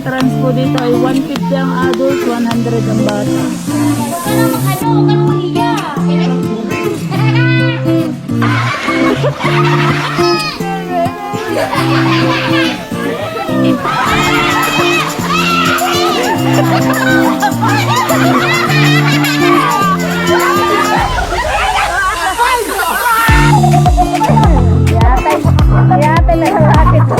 entrance po dito ay 150 ang adult, 100 ang bata. Huwag ka nang mahiya. Yate na lalaki to.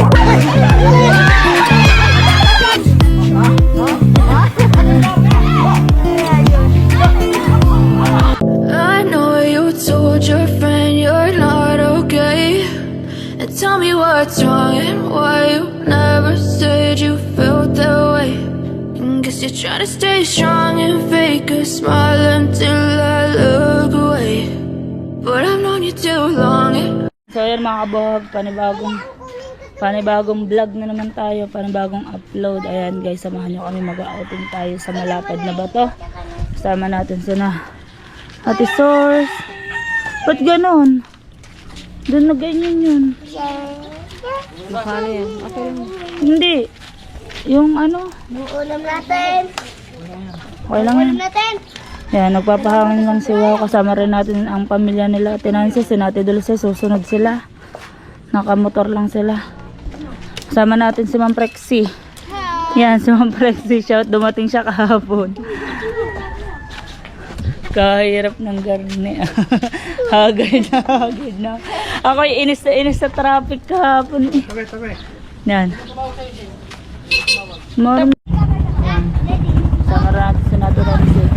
I know you told your friend you're not okay, and tell me what's wrong and why you never said you felt that way. And guess you're trying to stay strong and fake a smile until I look away, but I've known you too long. So yan mga kabog, panibagong vlog na naman tayo, panibagong upload. Ayan guys, samahan nyo kami, mag-outing tayo sa malapad na bato. Kasama natin sina Ate Source. Ba't ganon? Doon na ganyan yun. Baka na yan. Okay. Hindi. Yung ano? Yung ulam natin. Okay lang yan. Ulam natin. Yan, nagpapahangin lang si Wow. Kasama rin natin ang pamilya nila. Tinansi, si Nati Dulce, susunod sila. Nakamotor lang sila. Kasama natin si Ma'am Prexy. Yan, si Ma'am Prexy. Shout, dumating siya kahapon. Kahirap ng garni. Hagay na. Ako'y inis sa traffic kahapon. Yan. Morning. Sama rin natin si Nati Dulce.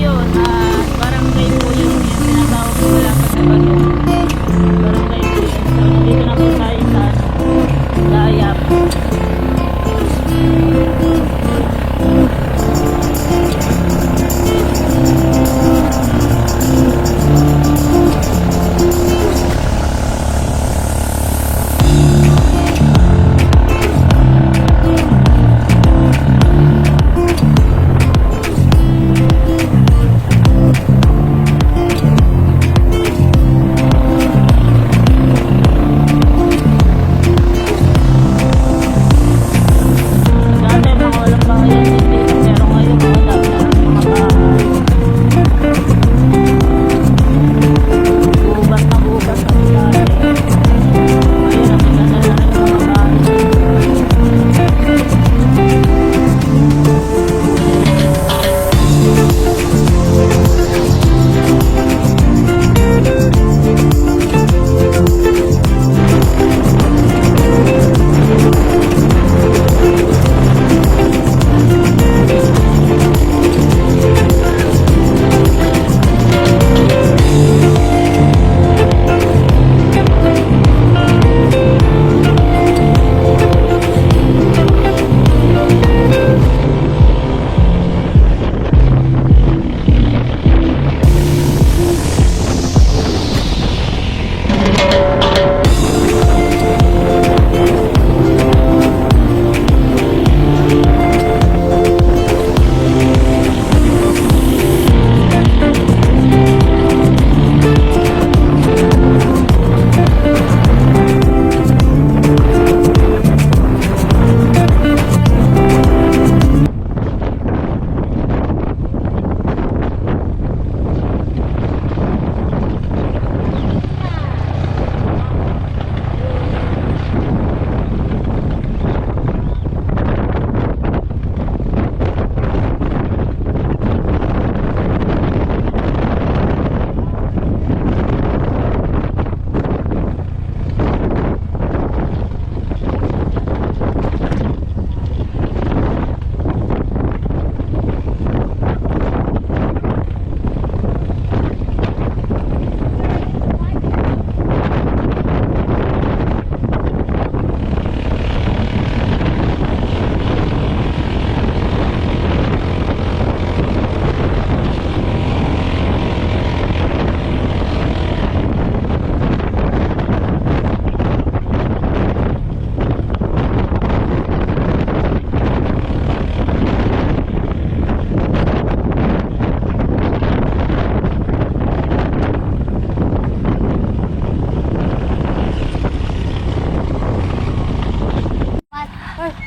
ngayon, barangay po yun, yung tinatawag ko Malapad na Bato. Barangay po yun. So, nandito na po tayo sa Dayap. Dati mga walang bahayan dito, pero ngayon mga dami na ng mga bahay. Bubat na bubat ang dati. Ngayon ang maganda na rin mga bahay.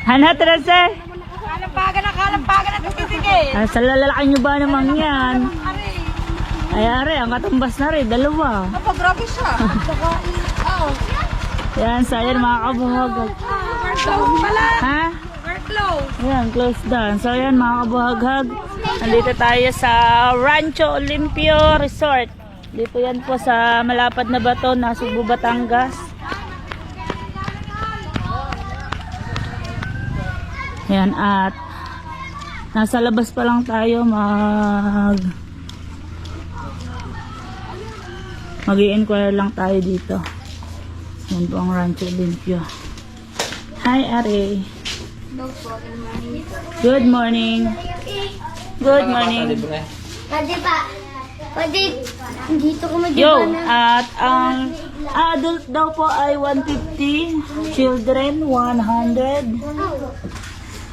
Hana, Teresa? Kalampagan na tumitigil. Sa lalaki nyo ba naman yan? Ay, are, ang katumbas na rin, dalawa. Apa, grabe siya. Yan, so ayan mga kabuhagag. Close pala. Ha? We're close. Ayan, close down. So ayan mga kabuhagag. Nandito tayo sa Rancho Olimpio Resort. Dito yan po sa Malapad na Bato, Nasugbu, Batangas. Ayan, at nasa labas pa lang tayo mag-i-inquire lang tayo dito. Yan po ang Rancho Olimpio. Hi, Are. Good morning. Good morning. Pwede pa. Pwede dito ko Yo, at ang adult daw po ay 150, children 100.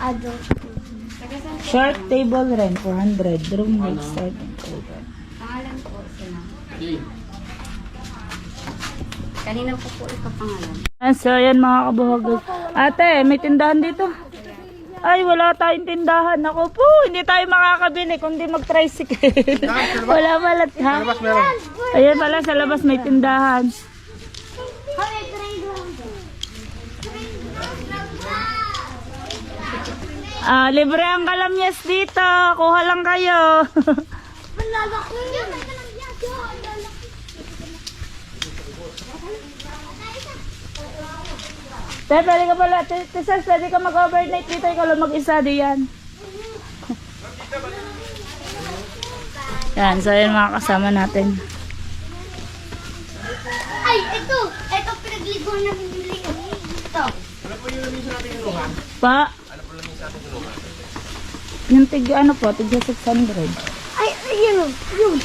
Adult. Shark table rent 400. Room rate starting over. Pangalan po sila. Kanina po po ipapangalan. So, ayan mga kabuhagag. Ate, may tindahan dito? Ay, wala tayong tindahan. Ako po, hindi tayo makakabili kundi mag-tricycle. Wala pala. Ha? Ayan pala, sa labas may tindahan. Libre ang kalamyas dito. Kuha lang kayo. Pwede ka pala, Tisas, pwede ka mag-overnight dito. Ikaw lang mag-isa diyan. Yan, so yan mga kasama natin. Ay, ito! Ito pinagligo na binili. Ito. Pa? Yung tig, ano po, tig 600. Ay, yun. Yun.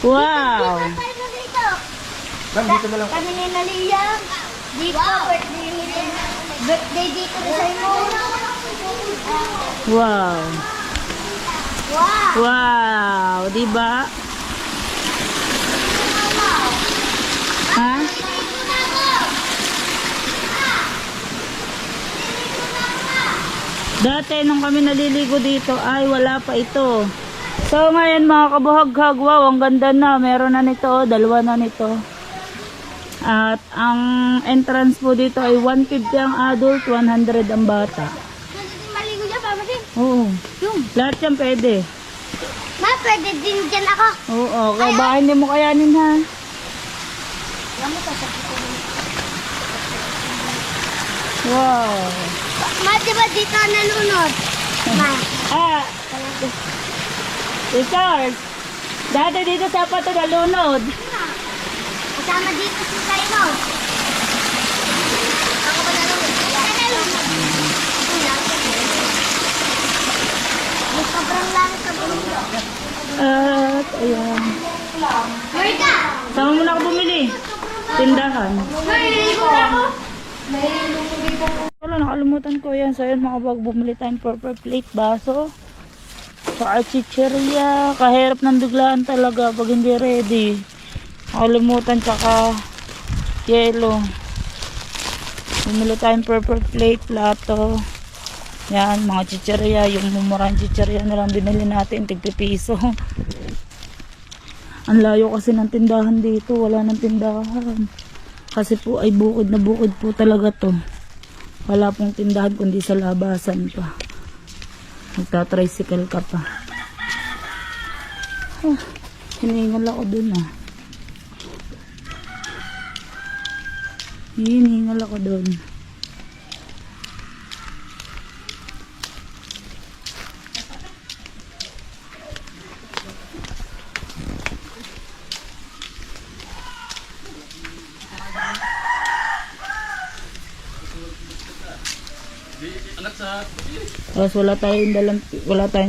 Wow! Tayo dito. Kami ni Naliyang. Dito, birthday nito. Birthday dito na sa inyo. Wow! Wow! Wow! Diba? Ha? Dati nung kami naliligo dito ay wala pa ito. So ngayon mga kabuhaghag, wow, ang ganda na. Meron na nito, dalawa na nito. At ang entrance po dito ay 150 ang adult, 100 ang bata. Maligo dyan, Papa Tim. Oo. Yung. Lahat yan pwede. Ma, pwede din dyan ako. Oo, kaya baka hindi mo kayanin ha. Wow. Ma, di ba dito nalunod? Ma. Ah, Richard, dati dito sa pato nalunod. Kasama dito si Saino. Ako ba nalunod? May sobrang langit sa bundok. At, ayan. Marika! Sama mo na ako bumili. Tindahan. Naliligo na ako. Wala, nakalimutan ko yan. So, yun mga bag, bumili tayong purple plate, baso. Sa chicheria. Kahirap ng biglaan talaga pag hindi ready. Nakalimutan, tsaka yelo. Bumili tayong purple plate, plato. Yan, mga chicheria. Yung mumurang chicheria na lang binili natin, tig-piso. Ang layo kasi ng tindahan dito. Wala ng tindahan. Kasi po ay bukid na bukid po talaga to. Wala pong tindahan kundi sa labasan pa. Magta-tricycle ka pa. Hiningal ako dun ah. Hiningal ako dun. Tapos wala tayong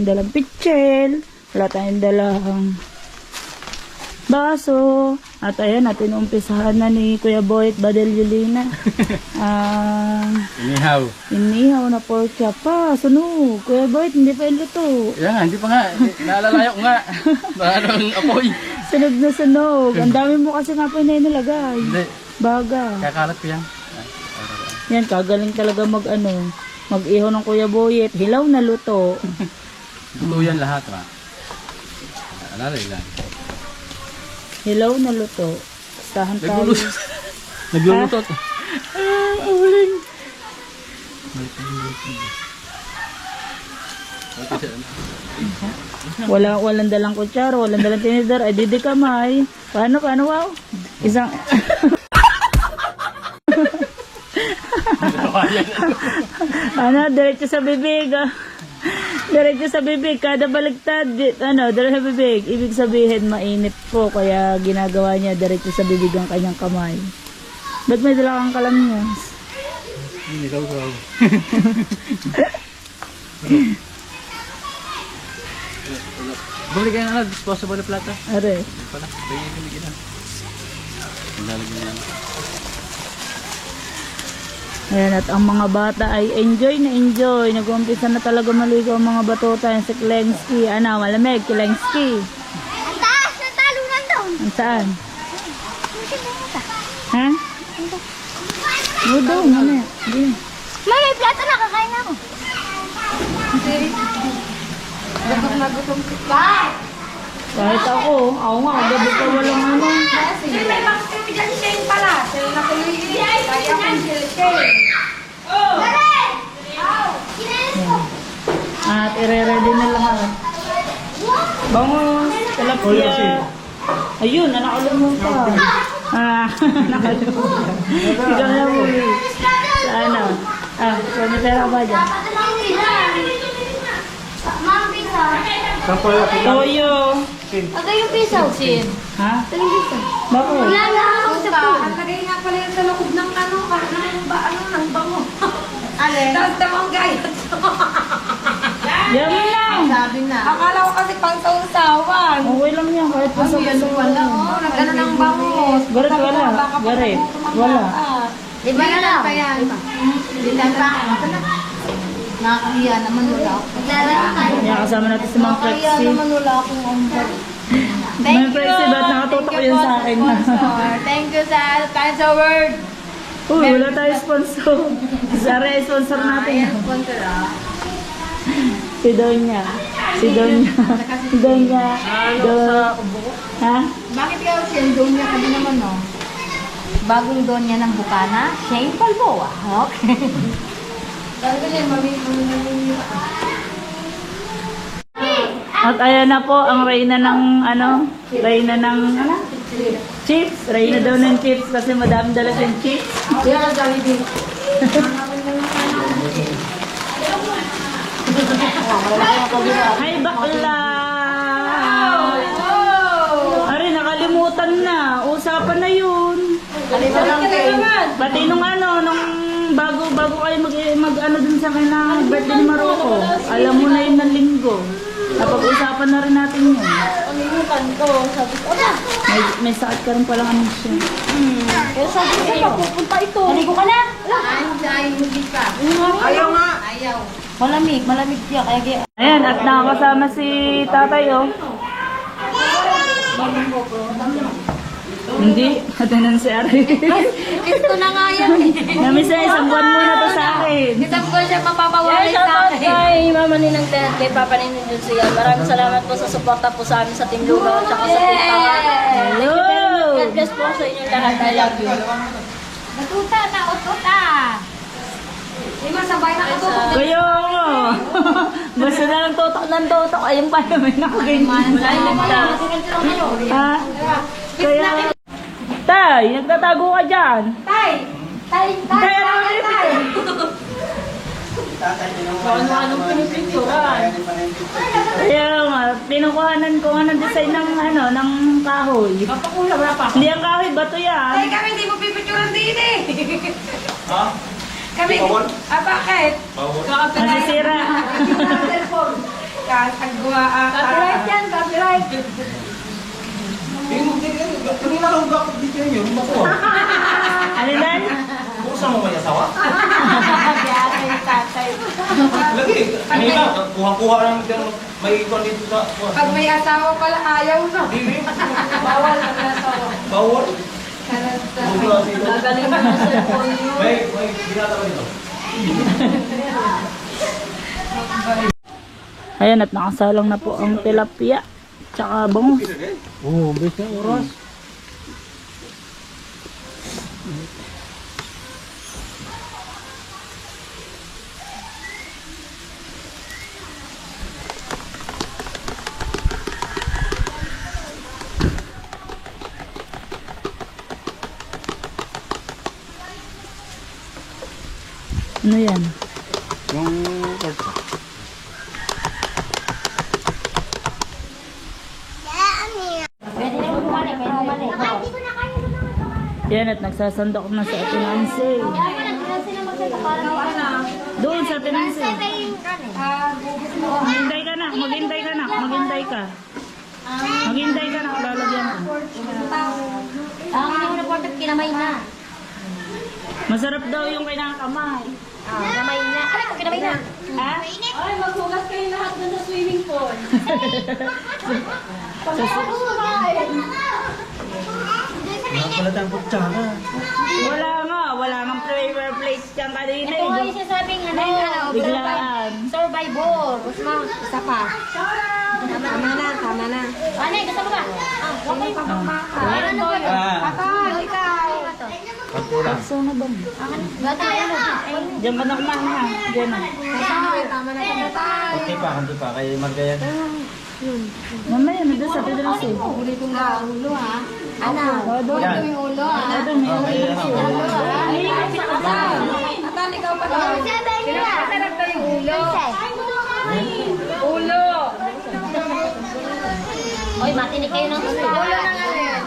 dalang pitchel, wala tayong dalang baso. At ayan, natin umpisahan na ni Kuya Boy at Badel Yulina. Inihaw na pork chop pa. Sunog. Kuya Boy, hindi pa iluto. Yan, hindi pa nga. Naalalayo ko nga. Parang apoy. Sunog na sunog. Ang dami mo kasi nga po na inilagay. Hindi. Baga. Kakalat ko yan. Yan, kagaling talaga mag-iho ng Kuya Boy at hilaw na luto. Luto yan lahat, ha? Alalay lang. Hilaw na luto. Tahan tayo. Naglulutot. Uling. Walang dalang kutsara, walang dalang tinidor, ay didi kamay. Paano, wow? Isang... diretso sa bibig. Diretso sa bibig, kada baligtad, diretso sa bibig. Ibig sabihin, mainit po, kaya ginagawa niya diretso sa bibig ang kanyang kamay. Ba't may dala kang kalamyas? Hindi daw ko. Bumili kayo na disposable na plata. Are. Pala, bigyan na. Lalagyan yan. Ayan, at ang mga bata ay enjoy na enjoy. Nag-umpisa na talaga maligo ang mga batuta. Yan si Klengski. Malamig, Klengski. Ang taas na talunan doon. Ang saan? Ha? Doon, mamaya. Ma, may plato na, kakain na ako. Gutom ka. Kahit ako nga, gabi pa walang ano. May bakit kami dyan si Shane pala. Shane na tuloy yun. Kaya akong Shane. Oh! At ire-ready na lahat. Bangus, tilapia. Ayun, nakalimutan. Nakalimutan. Ikaw na mo. Sa ano? May pera ba dyan? Ma'am, pizza. Toyo. Agay yung piso. Ha? Taling piso. Bakit? Wala na ako sa po. Ang lagay nga pala yan sa loob ng ng bango. Alin? Tapos damang gayat. Yan lang. Sabi na. Akala ko kasi pang sausawan. Okay lang yan. Kahit pa sa Ano wala, oh. Nag-ano ng bango. Garit wala. Garit. Wala. Di ba na lang? Di ba na? Nakakahiya naman wala ako. Yan, kasama natin si Mang Nakakahiya Prexy. naman wala akong umbot. Mang Prexy, ba't nakatutok yun sa akin? Thank you sa kind word. Uy, wala tayo sponsor. Sara, sponsor natin. Sponsor ah. Si Donya. Si Donya. Si Donya. Ha? Bakit ikaw siya doon niya ka din naman no? Bagong doon niya ng Bukana? Shane Balboa. Okay. At ayan na po ang reyna ng ano, reyna ng chips. Reyna daw ng chips kasi madami dala siyang chips. Hi bakla! Ari, nakalimutan na. Usapan na yun. Pati nung ano, nung bago kayo mag ano dun sa kanya birthday ni Maroko. Alam mo na yun ng linggo. Napag-usapan na rin natin yun. Panimutan ko. Sabi ko na. May sakit ka rin palang ano siya. Kaya sabi ko sa'yo. Pupunta ito. Maligo ka na. Ay, hindi pa. Ayaw nga. Ayaw. Malamig siya. Kaya Ayan, at nakakasama si tatay, oh. Hindi, katanan si Ari. Ito na nga yan eh. Namiss na isang buwan muna to sa akin. Isang ko siya mapapawali sa akin. Kay Mama Ninang Ted, kay Papa Ninang Dulcia. Maraming salamat po sa suporta po sa amin sa Team Lugaw at saka sa Team Tama. Hello! God bless po sa inyong lahat. I love you. Natuta na, ututa. Lima, sabay na katutok. Kayo! Basta na lang tutok ng tutok. Ayun pa naman nakaganyan. Ha? Kaya... Tay, nagtatago ka dyan. Tay! Tay! Tay! Tay, ano ulit? Ano-anong pinipicturan? Kaya nga, pinukuhanan ko nga ng design ng ano, ng kahoy. Papakula, wala pa. Hindi ang kahoy, bato Tay, yan. kami hindi mo pipicturan din eh. Ha? Kami, bakit? Masisira. Cellphone. Kasagwa. Copyright yan, copyright. Hindi na lang bakit dito yun. Bato. Ano yan? Buksan mo may asawa? Kaya yung tatay. Lagi. Kanina, kuha-kuha lang dito. May ikon dito sa... Pag may asawa pala, ayaw na. Hindi. Bawal ang asawa. Bawal. Karanta. Bukla dito. Gagaling mo sa cellphone niyo. May ginata ba dito? Ayan, at nakasalang na po ang tilapia. Tsaka bangus. Oo, bes na oras. Ano yan? Yung orta. Yan, at nagsasandok na sa Ate Nancy. Doon sa Ate Nancy. Maghintay ka na, maghintay ka na, maghintay ka. Maghintay ka na, lalagyan ka. Ang hindi na portat kinamay na. Masarap daw yung kinakamay. Kinamay na. Ano mo kinamay na? Ha? Ay, maghugas kayo lahat dun sa swimming pool. Palatang kutsara. Wala nga flavor plate dyan kanina. Ito nga yung sasabing ano, Biglaan. survivor. Usma, isa pa. Tama na. Ano, gusto mo ba? Ano ba? Patay, ikaw. Pakso na ba? Batay, ano? Diyan ka na kumain ha. Diyan na. Tama na, patay. Okay pa, hindi pa. Kaya Margayan. Mamaya, nandun sa Ate Nancy. Huli ko nga ulo, ha? Ano? Huli ko yung ulo, ha? Okay, Atan, ikaw pa daw. Pinapasarap daw yung ulo. Ulo. Oy, matinig kayo ng gusto. Ulo ng ano yan.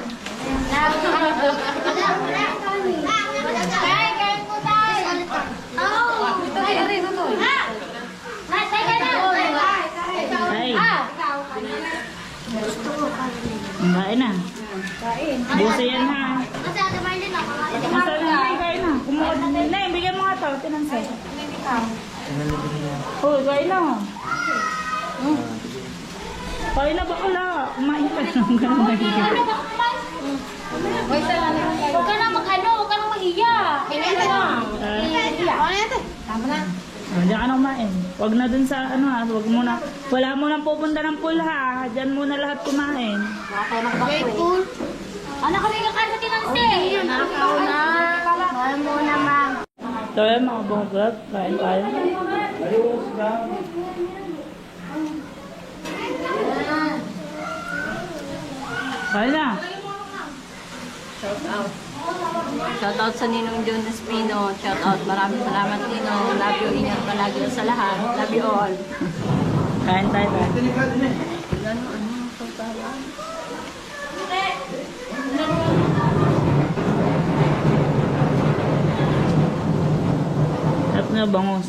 Ay. Kain na. Busa yan ha. Masarap na kain na. Kumuha na. Nay, bigyan mo nga to. Tinansay. Oh, kain na. Kain na bakla. Kumain ka lang. Huwag ka na mag-ano, huwag ka na mag-iya. Kaya na lang. Tama na. Diyan ka na kumain. Huwag na dun sa ano ha. Huwag muna. Wala mo nang pupunta ng pool ha. Diyan muna lahat kumain. Anak kami kakain sa tinansi. Nakaw na. Mahal mo na, ma'am. So yan mga bonggat. Kain tayo. Kain na. Shout out sa Ninong John Espino. Shout out. Maraming salamat, Ninong. Love you. Ingat palagi sa lahat. Love you all. Kain tayo. Sarap na bangus.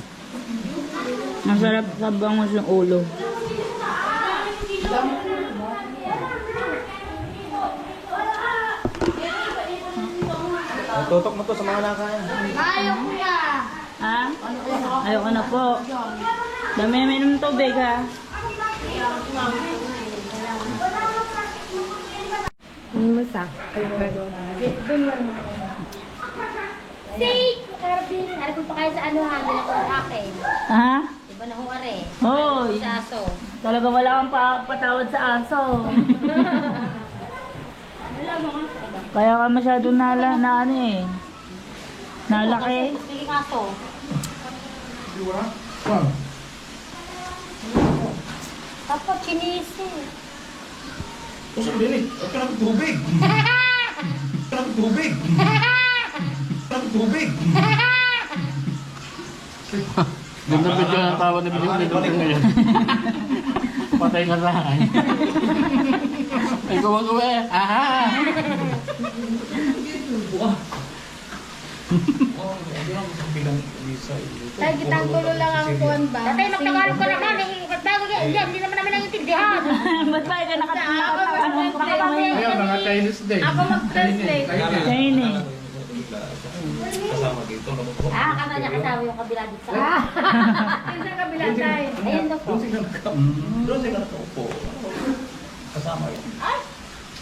Masarap sa bangus yung ulo. Tutok mo to sa mga nakain. Ha? Ayoko na po. Dami namin ng tubig ha. Hari kung pa kayo sa ano, hangin ako ng akin. Ha? Iba na ho, are. Hoy! Sa aso. Talaga wala kang patawad sa aso. Kaya ka masyado na ano eh. Nalaki. Piling aso. Tapos chinisi. Tusok din eh. Huwag ka ng tubig. Huwag ka ng tubig. Huwag ka ng tubig. Ganda video ng tawa na video nito ngayon. Patay ka sa akin. Ay, gumagawa eh. Aha! Tay, kitang tulo lang ang kuwan ba? Tatay, magtagalog ka naman. Bago yan, hindi naman namin naiintindihan. Ba't ba ka Ayun, mga Chinese din. Ako mag-translate. Chinese. Kasama dito. Ah, kama niya kasama yung kabila dito sa... Yung sa kabila, tay. Ayun daw po. Doon sila nakaupo. Kasama yun.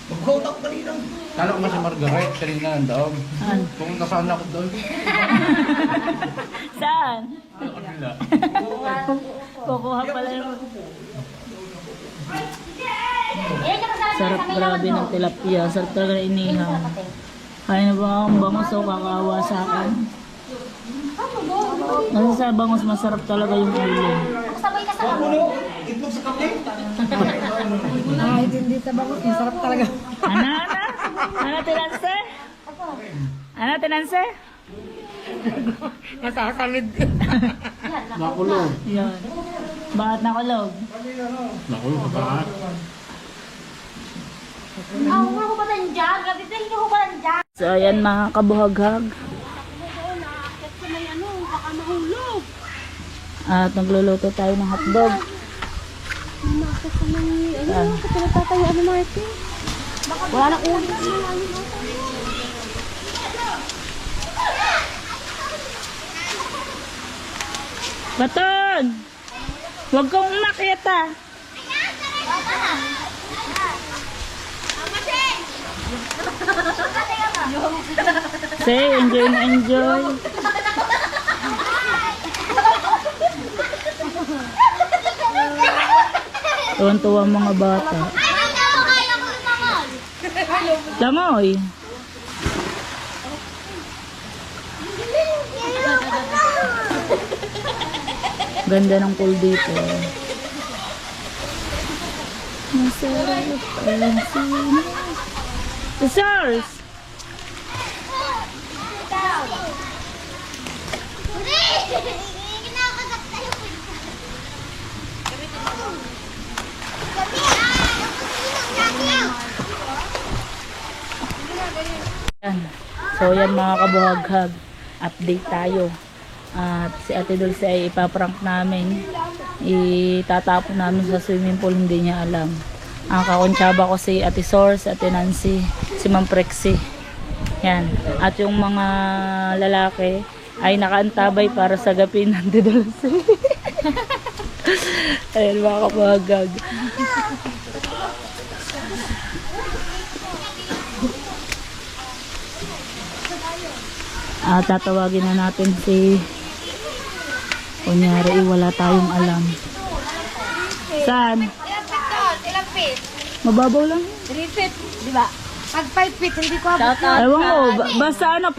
Mag-hold up kanina. Kala ko nga si Margaret, kanina ang daog. Saan? Kung nasaan ako doon. Saan? Kukuha pala yung... Ayun yung kasama Sarap grabe ng tilapia. Sarap talaga na inihaw. Kaya na ba akong bangus o kakawa sa akin? Kasi sa bangus masarap talaga yung ulo. Sabay ka sa Puno, itlog sa kape. Ay, hindi sa bangus. Masarap talaga. Ano? Ano tinanse? Ano tinanse? Nakakamid. Nakulog. Yan. Bakit nakulog? Nakulog ka ba? Ah, huwag ko ba nandiyan? Gabi din, hindi ko ba nandiyan? So ayan mga kabuhaghag. At nagluluto tayo ng hotdog. Wala na ulit. Baton! Huwag kang umakyat ah. Say, enjoy na enjoy. Tuwan-tuwa ang mga bata. Langoy. Ganda ng pool dito. Masarap ang sino. The stars! Gabi, So yan mga kabuhaghag, update tayo. At si Ate Dulce ay ipaprank namin. Itatapon namin sa swimming pool, hindi niya alam. Ang kakonsyaba ko si Ate Sor, si Ate Nancy, si Ma'am Prexy. Yan. At yung mga lalaki ay nakaantabay para sagapin ng Ate Dulce. Ayan mga kabuhaghag. Tatawagin na natin si kunyari wala tayong alam. Saan? Ilang feet doon? Ilang feet? Mababaw lang. 3 feet, di ba? Pag 5 feet, hindi ko abot Shout out. yun. Ewan ko, basta ano,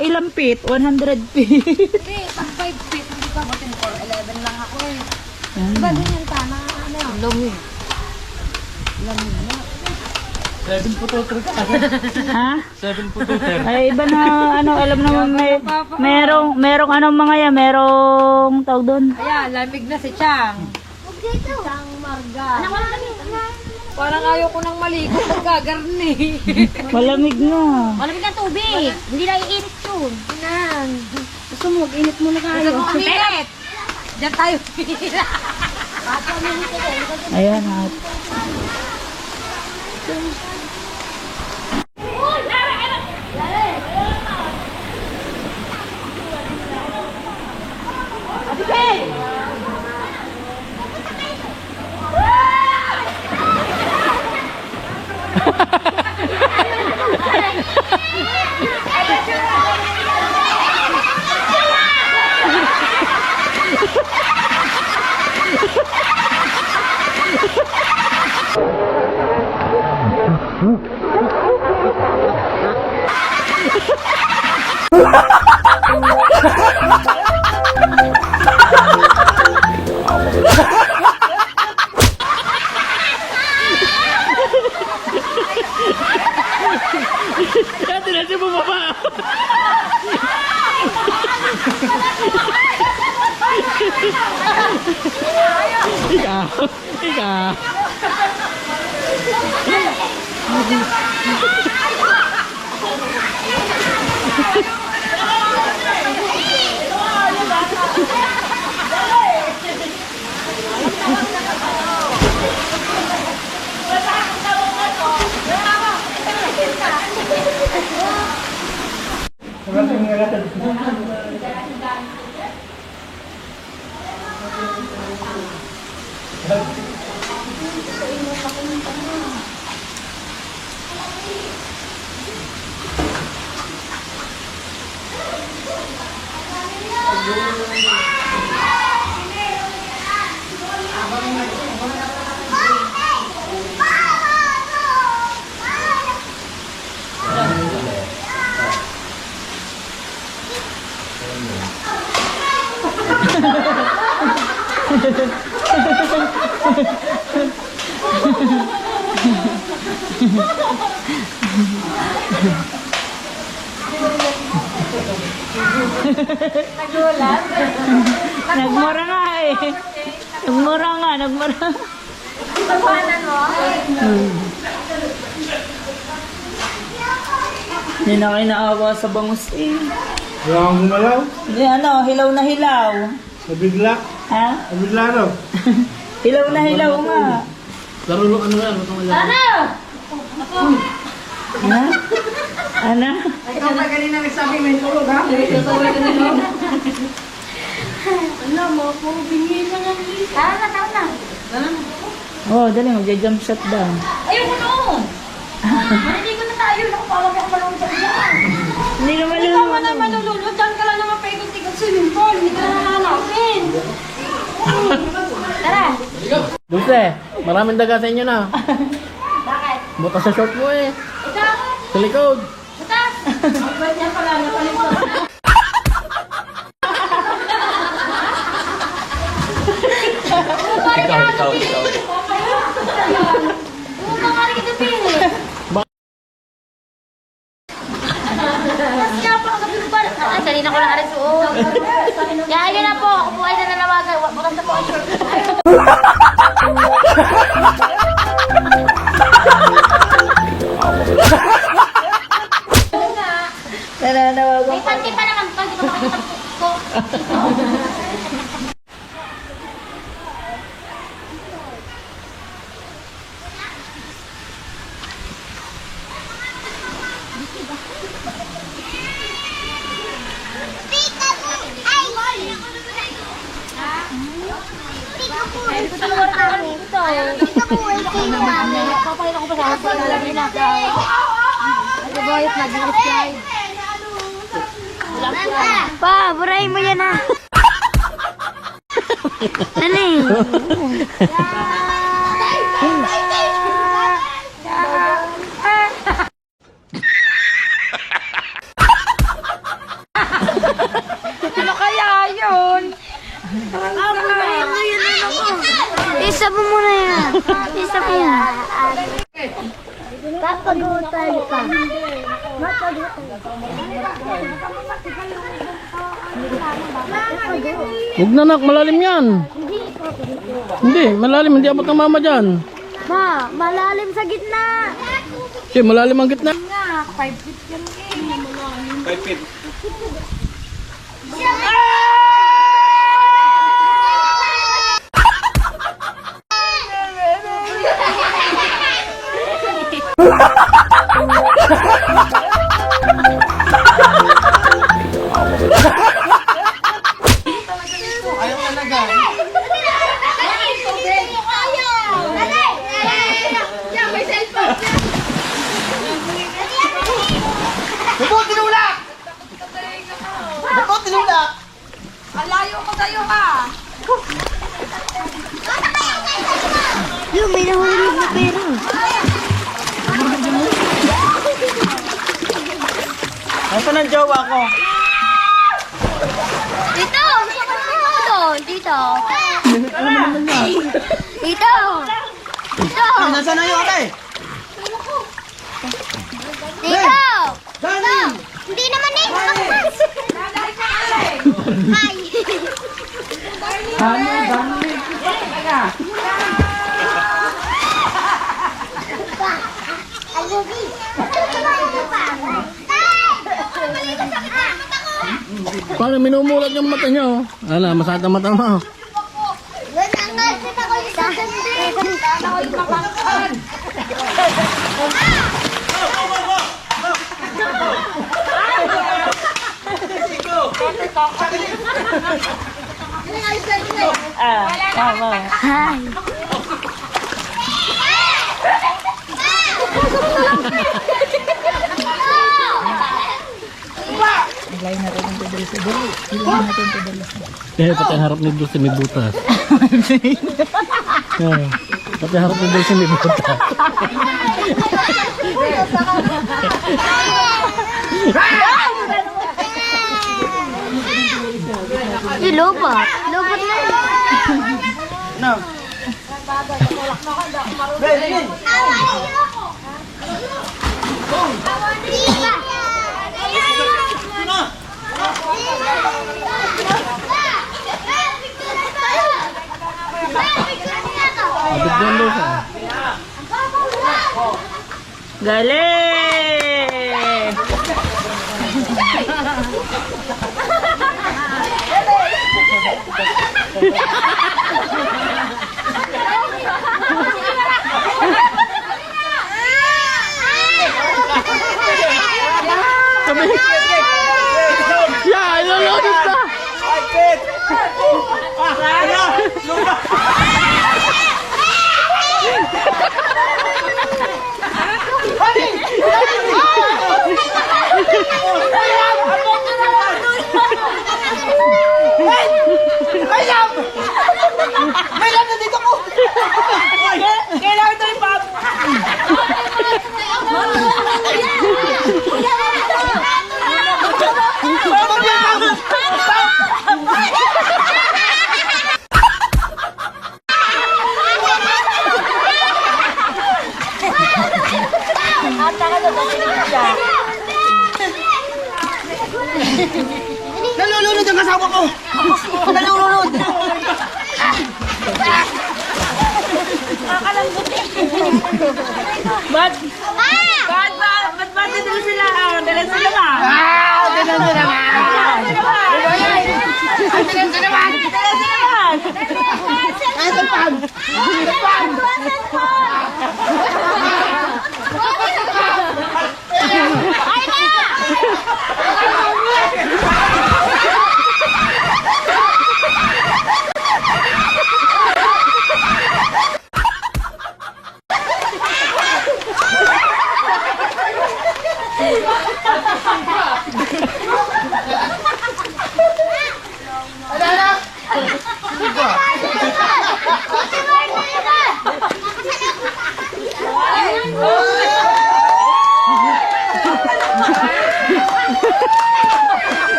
ilang feet? 100 feet. Hindi, pag 5 feet, hindi ko abot yun. 4'11 lang ako eh. Di ba ganyan tama? Ano? Lumig. Ha? 7 pututer. Ay, iba na, ano, alam naman, merong ano mga yan, merong tawag doon. Ayan, lamig na si Chang. Chang Marga. Parang ayaw ko nang maligo pagkagarni. Malamig na. Malamig ang tubig. Hindi na iinit yun. Nan. Gusto mo, init muna tayo. Gusto mo uminit. Diyan tayo. Ayan, at Ate Nancy bumaba. Ikaw. Nagmura nga eh. Nagmura. Pagpanan mo? Hindi na kayo naawa sa bangus eh. Wala akong gumalaw. Hindi ano, hilaw na hilaw. Nabigla. Ha? Nabigla raw. Hilaw na hilaw nga. Laro ano yan? Ha? Ano? Ikaw na kanina nagsabi may tulog ha? Ano mo, puro bingi na lang. Tara na. Oh, dali, magja-jump shot daw. Ayun ko noon. Hindi ko na tayo. Nakapawag ako malunod sa dyan. Hindi naman Hindi ka na malulunod. Diyan ka lang naman paikot-ikot swimming pool. Hindi ka na nananapin. Tara. Dulce, maraming daga sa inyo na. Bakit? Buta sa short mo eh. Ikaw? Sa likod. Butas! Ang bait niya pala. Napalimot. Ikaw. Kanina ko lang rin suot. Kaya yun na po. Ako po ay nananawagan. Bukas na po ang short. Pa, burahin mo yan ah. Dali. Ano kaya yun? Isa mo muna yan. Isa mo yan. Papagutan ka. Huwag na nak, malalim yan. Hindi, malalim. Hindi abot ng mama dyan. Ma, malalim sa gitna. Kasi malalim ang gitna. Nga, 5 feet yan eh. 5 feet. Ayaw talaga. Bakit tinulak? Bakit tinulak? Alayo ko sa'yo ka. Yung may nahulog na pera. Nasaan ang jowa ko? Dito! Dito! Dito! Dito! Nasaan na yung ate? Dito! Dani! Hindi naman eh! Nakapas! Hi! Paano minumulat yung mata nyo? Ala, masakit ang mata mo. Hi! Ilay na rin ang tudol sa dali. Ilay natin tudol sa dali. Kaya pati harap ni Dulce may butas. Yeah. Pati harap ni Dulce may butas. Yung lobat. Lobat na yun. No. Ben! Abit dyan Dulce. Galing! Yeah, ilulunod na! 5 feet! Lupa! May lab na dito ko! Kailangan ito ni Pop! Nalulunod ang kasama ko! Nalulunod! Ba't dito sila? Dalan sila ba? Ganun na naman! Ganun na naman! Ay, pag!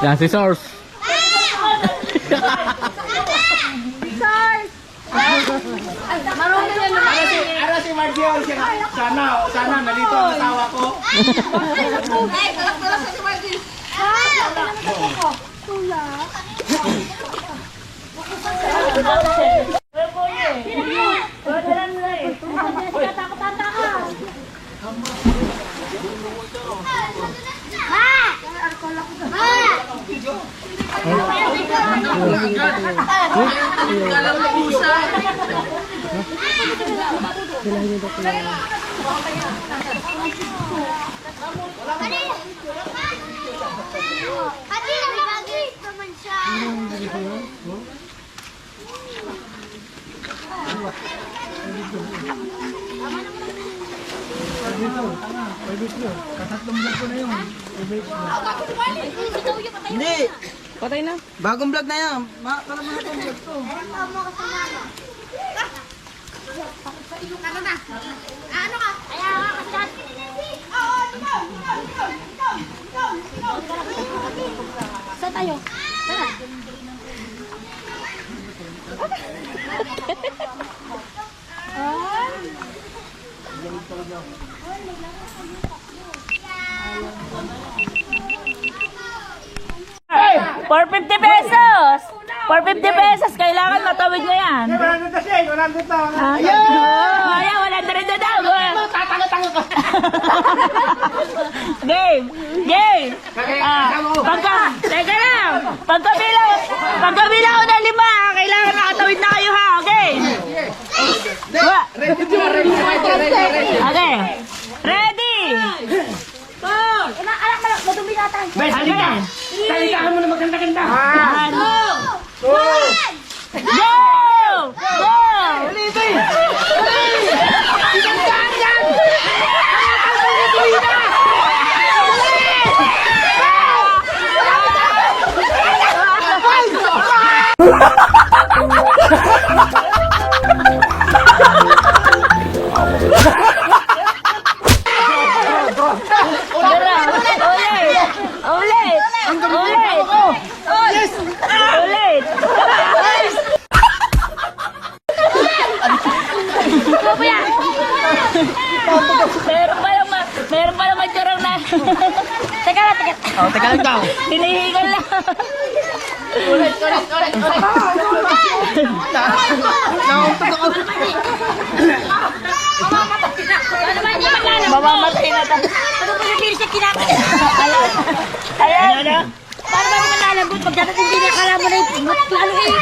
Yan si Source. Ano si Margio? Sana nalito ang asawa ko. Hati lang lagi naman siya. Hindi. Patay na. Bagong vlog na yan. Makakala mo na itong vlog to. Ano na? Ano ka? Kaya nga kasi saan tayo? Tara. Hey, 450 pesos! 450 pesos! Kailangan matawid mo yan. 100 na siya, 100 na. Ayaw, wala na rin na daw. Tatanga-tanga ka. Game! Game! Teka lang! Pagkabilang ko ng 5, kailangan nakatawid na kayo ha, okay? Okay. Ready! Anak, madumi natin. Okay. Salitahan mo na maganda-ganda. Go! Go! Ulit! Meron pa lang magturang na. Teka lang. Oh, teka lang daw. Hinihingal lang. Mamamatay na tayo. Ano ba yung siya kinakain? Ayan. Paano ba naman lalambot? Pagdating hindi na akala mo na yung lalo eh.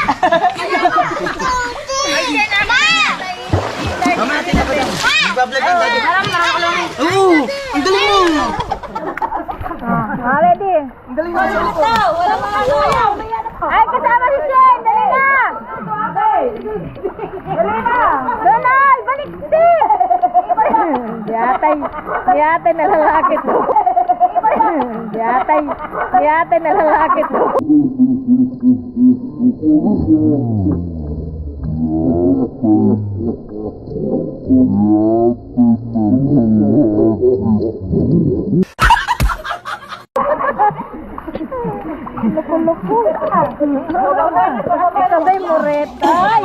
Ay, siya naman! Mamaya natin na ba daw? Nagbablog ang daddy. Marami ko lang. Oo! Ang galing mo! Ready? Ang galing mo! Wala mga ayaw. Ay, kasama si Shen! Dali na! Dali na! Donald! Balik si! Di nalalakit mo. Di nalalakit mo. Sabay mo, Retay.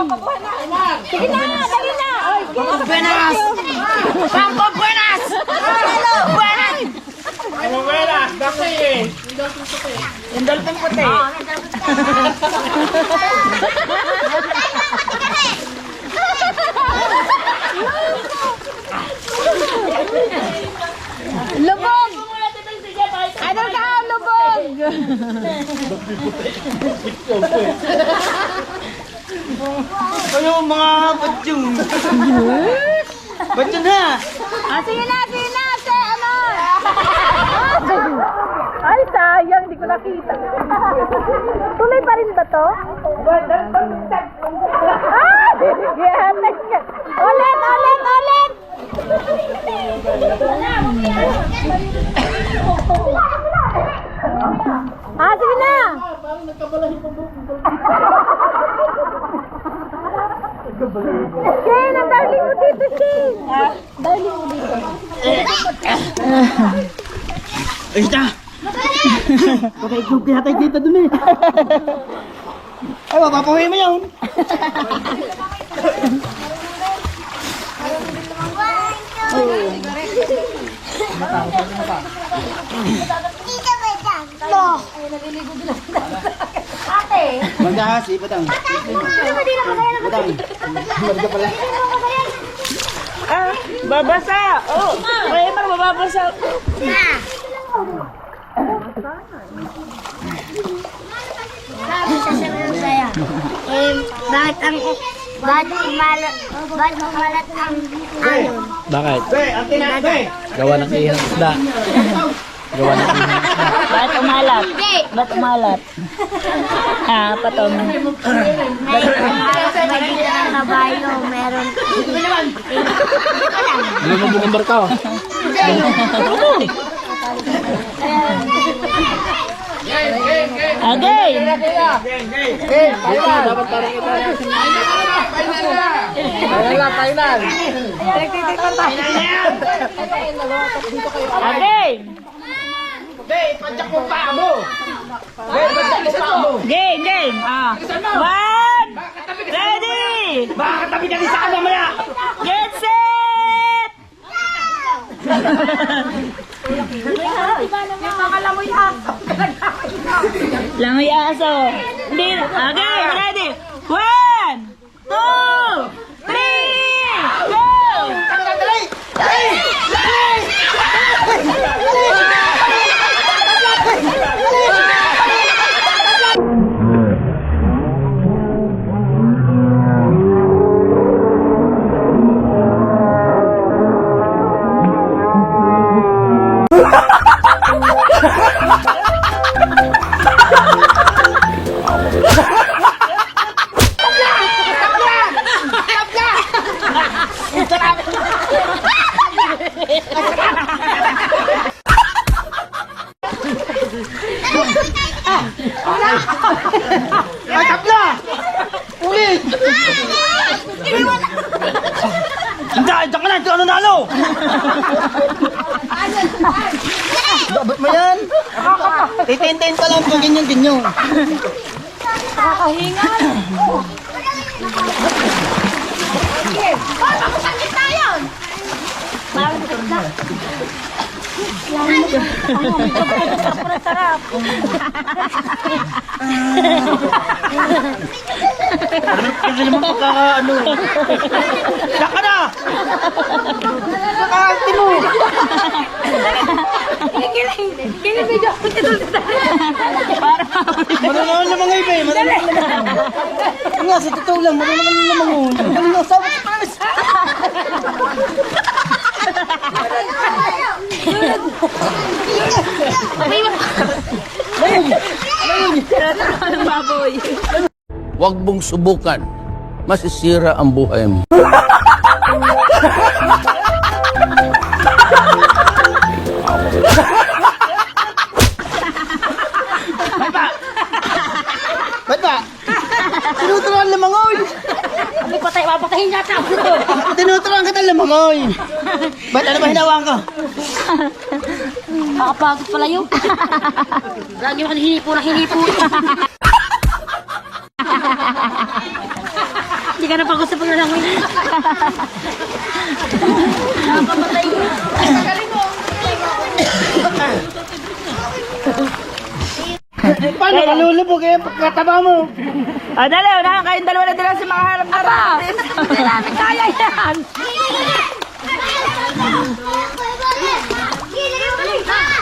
Sige na, dali na. Buenas! Pampo buenas! Buenas! Ano buenas? Dati eh. Yung dolphin puti. Lubog! Ano ka ang lubog? Kayo mga batyong! Batyo na! Sige na, ano? Ay, sayang, di ko nakita. Tuloy pa rin ba to? Ah! Yeah, next ka. Ulit! Sige na! Shane, ang darling mo dito, Shane! Darling mo dito. Ay, siya! Pagka-ikog yata dito dun eh. Ay, mapapawi mo yun. Magdahas, ipatang. Ipatang. Magda pala. Ah, babasa. Oh, may mababasa. Sabi sa sabi saya. Bakit kumalat ang alon? Bakit? Be, ang tinatay! Gawa ng ihang isda. Gawa ng ihang isda. Bakit umalat? Ba't umalat? Ah, patom. May dito ng kabayo, meron. Lumubog ang barka oh. Again! Dapat parang ito. Final. Again! Be, ipadyak mo pa mo! Be, ipadyak mo pa mo! Game, game! Ah. One! Ready! Baka katabi ka din sa akin mamaya! Get set! Langoy aso. Hindi. Okay, ready. 1, 2, 3, go! Ay, tapla! Ulit! Hindi, diyan ka na! Ito ano nalo! Dapat mo yan? Titintin pa lang pag ganyan din yun. Kasi naman pagkakaano. Siya ka na! Nakakati mo! Marunong naman ngayon ba eh? Marunong naman. Ang nga, sa totoo lang, marunong naman ngayon. Galing nga, sabi ko panas! Huwag mong subukan. Masisira ang buhay mo. Ba't ba? Tinuturuan lamangoy! Papatayin yata ako. Tinuturuan kita lamangoy! Ba't ano ba hinawaan ka? Nakapagod pala yun. Lagi mo hinipo na hinipo. Hindi ka na pagod sa paglalangoy. Nakapatay mo. Paano ka lulubog eh? Pagkataba mo! Ah, dali, unahan kayong dalawa na dala sa mga harap na natin. Hindi namin kaya yan.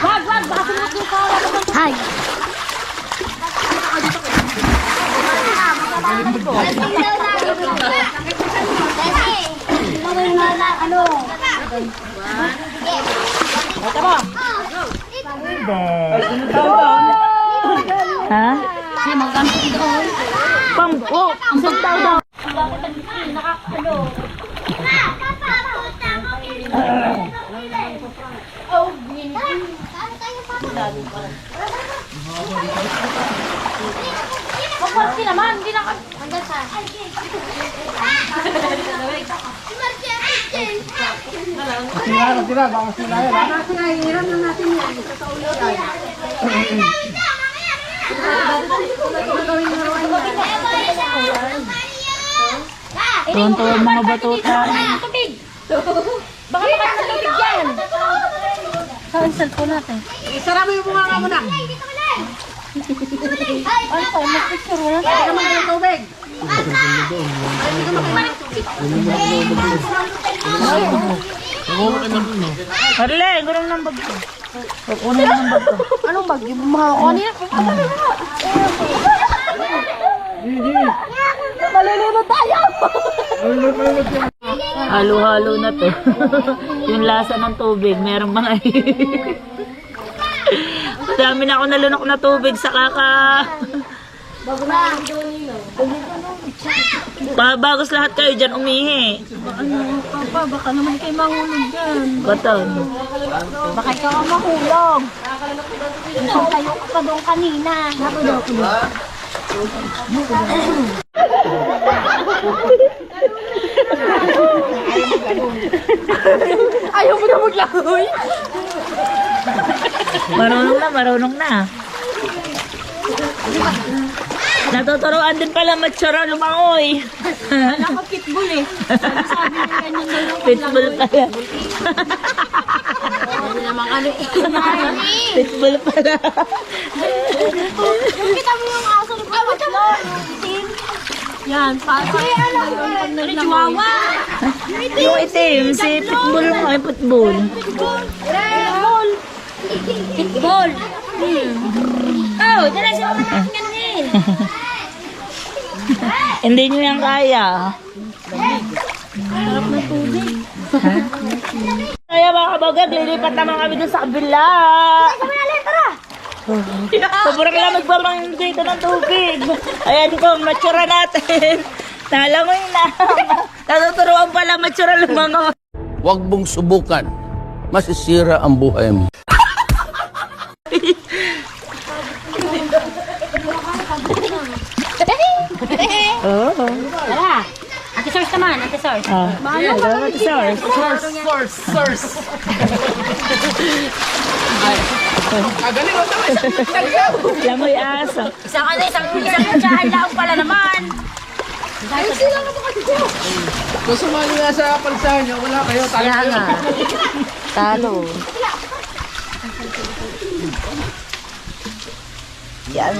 Wag, baka sunod yung kawa. Hi. Ha? Pang, oh, ang suntaw daw. Magparti naman, hindi na ka... Hanggang sa... na lang. Sila na sila, baka sila yan. ha? Kasi nga, hiram na natin yan. Ito sa ulo yan. Gagawin na rawan yan. Tuwan-tuwan mga batuta. Baka makain ng tubig yan. Saan yung cellphone natin? Isara mo yung bunga nga muna. Ano pa? Mag-picture wala? Hindi ka makain ng tubig. Nagmumukha na dun, no? Marle, gano'n ng bag ko. Kukunin ng bag ko. Anong bag? Yung mga kanina. Malulunod tayo! Halo-halo na to. Yung lasa ng tubig, merong mga Madami na ako nalunok na tubig sa kaka. Bagos lahat kayo dyan umihi. Baka naman kayo mahulog dyan. Baton. Baka ikaw ang mahulog. Isang tayo ka pa doon kanina. Ayaw mo na maglangoy. Marunong na. Natuturuan din pala matsura lumangoy. Naka-pitbull eh. Sabi niya ganyan daw yung Pitbull pala. Hindi naman ano eh. Pitbull pala. Yung kita mo yung aso na pitbull. Itim. Yan, parang Chihuahua. Yung itim, si Pitbull mo ay Pitbull. Pitbull. Pitbull. Oh, dala siya mga nakin eh. Hindi nyo yan kaya. Sarap ng tubig. Kaya mga kabagag, lilipat naman kami dun sa kabila. Sobrang lamig pa lang dito ng tubig. Ayan ko, matsura natin. Nalangoy na. Natuturuan pala matsura lumangoy. Huwag mong subukan. Masisira ang buhay mo. Oo. Tara. Ate Source naman, Ate Source. Source. Lamoy aso. Isang kutsahan lang pala naman. Kung sumali nga sa palsahan nyo, wala kayo. Talo Kaya kayo. nga. Talo. Yan.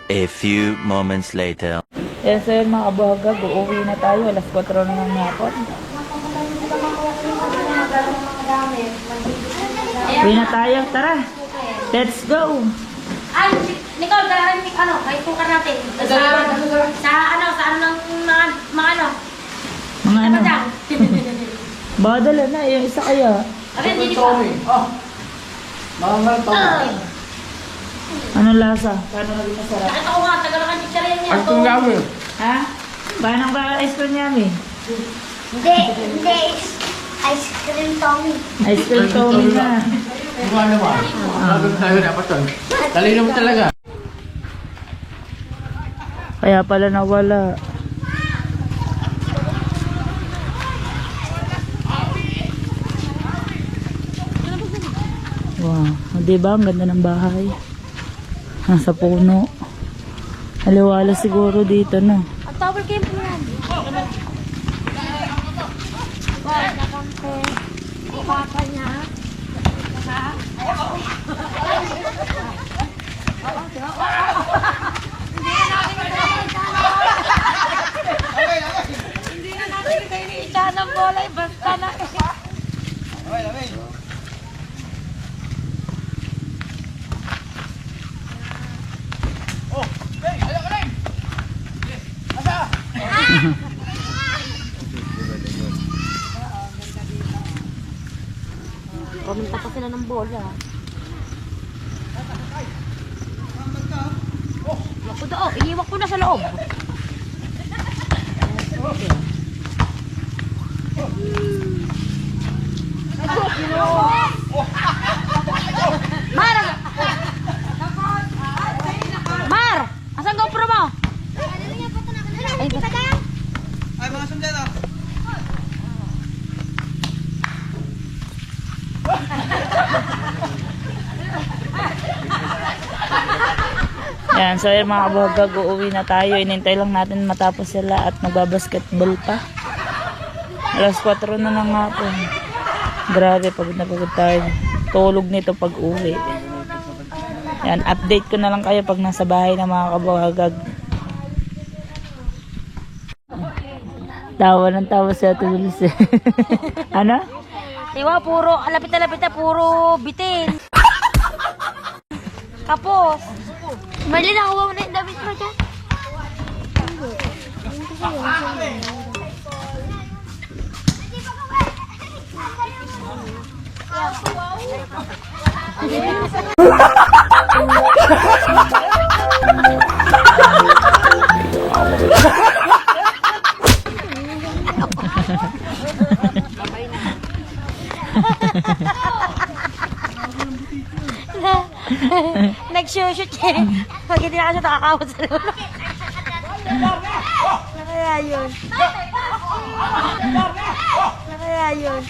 A few moments later. Yes, sir, mga kabahagag, uuwi na tayo. Alas 4 na ng hapon. Uwi na tayo, tara. Let's go. Ay, Nicole, dalahan yung ano, kahit tukar natin. Sa ano ng mga ano. Mga ano? Padang. Baka dala na, yung isa kaya. Abi, hindi pa. Makangal to. Anong lasa? Paano naging masarap? Ito ko nga, tagal ka chichara yan. Ang tunggawi. Ha? Paano ba ice cream yummy? Hindi. Ice cream Tommy. Ice cream Tommy na. Mukha naman. Sabi ko sa'yo dapat to. Talino mo talaga. Kaya pala nawala. Wow, diba? Ang ganda ng bahay. Nasa puno. Aliwala siguro dito, no? Ang tower game po yan. Wow, nakampe. Papa niya. Hindi na natin kayo ni-isa ng bola. Basta na. Pumunta pa sila ng ng bola. Naku daw, iniwan ko na sa loob. Mar! Mar! Asan GoPro mo? Ay, mga sundalo. Yan, so yun mga kabahagag, uuwi na tayo. Inintay lang natin matapos sila at magbabasketball pa. Alas 4 na ng hapon. Grabe, pagod na pagod tayo. Tulog nito pag uwi. Yan, update ko na lang kayo pag nasa bahay na mga kabahagag. Tawa ng tawa sa tulis eh. Ano? Diba, puro, lapit na puro bitin. Tapos, Mali na kuha mo na yung damit mo dyan. nag-shoot siya. Pag hindi na kasi nakakawat sa lolo. Nakaya yun. Nakaya yun.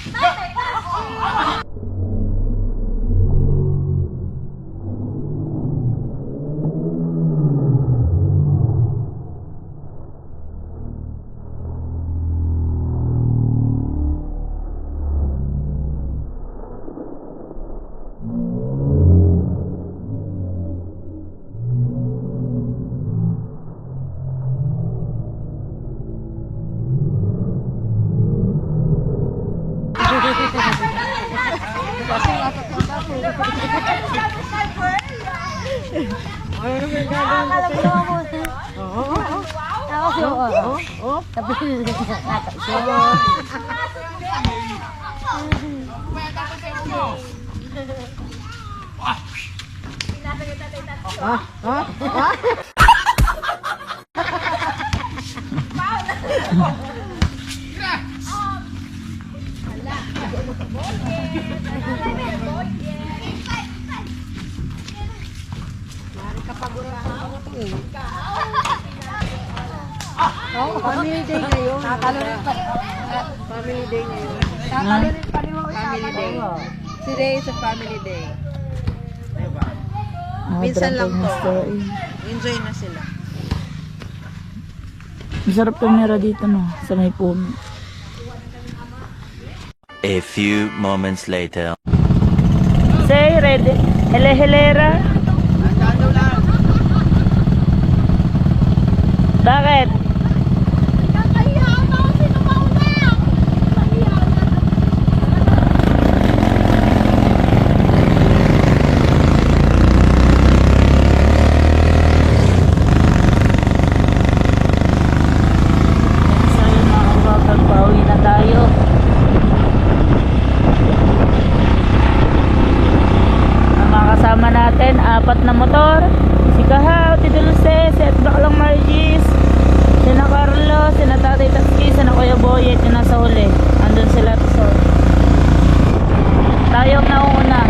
Family day ngayon. Family day ngayon. Family day. Today is a family day. Diba? Minsan lang to. Enjoy na sila. Masarap kamera dito no, sa may puno. A few moments later. Say, ready? Hele-helera. Bakit? Pauwi na tayo. Ang mga kasama natin, 4 na motor. Si Kahaw, si Dulce, si Baklang Margis, si na Carlos, si na Tatay Taski, si na Kuya Boyet, yung nasa huli. Andun sila to. Tayo ang nauna.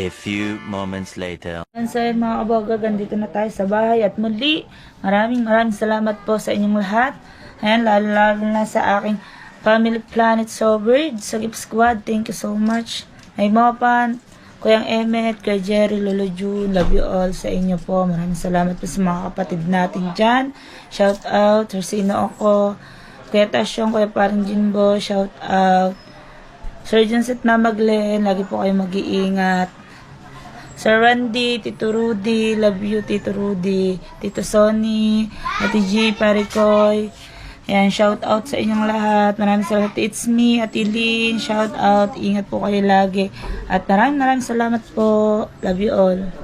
A few moments later. So yun mga kaboga, gandito na tayo sa bahay at muli, maraming salamat po sa inyong lahat. Ayan, lalo na sa aking Family Planet Sobird, sa Gift Squad, thank you so much. Ay Mopan, Kuyang Emmet, kay Jerry, Lolo June, love you all sa inyo po. Maraming salamat po sa mga kapatid natin dyan. Shout out, Rosino ako, Kuya Tasyong, Kuya Parang Jimbo, shout out. Sir Janset na Maglen, lagi po kayo mag-iingat. Sir Randy, Tito Rudy, love you Tito Rudy, Tito Sonny, Ate G, Parikoy. Ayan, shout out sa inyong lahat. Maraming salamat. It's me, Ate Lynn, shout out. Ingat po kayo lagi. At maraming salamat po. Love you all.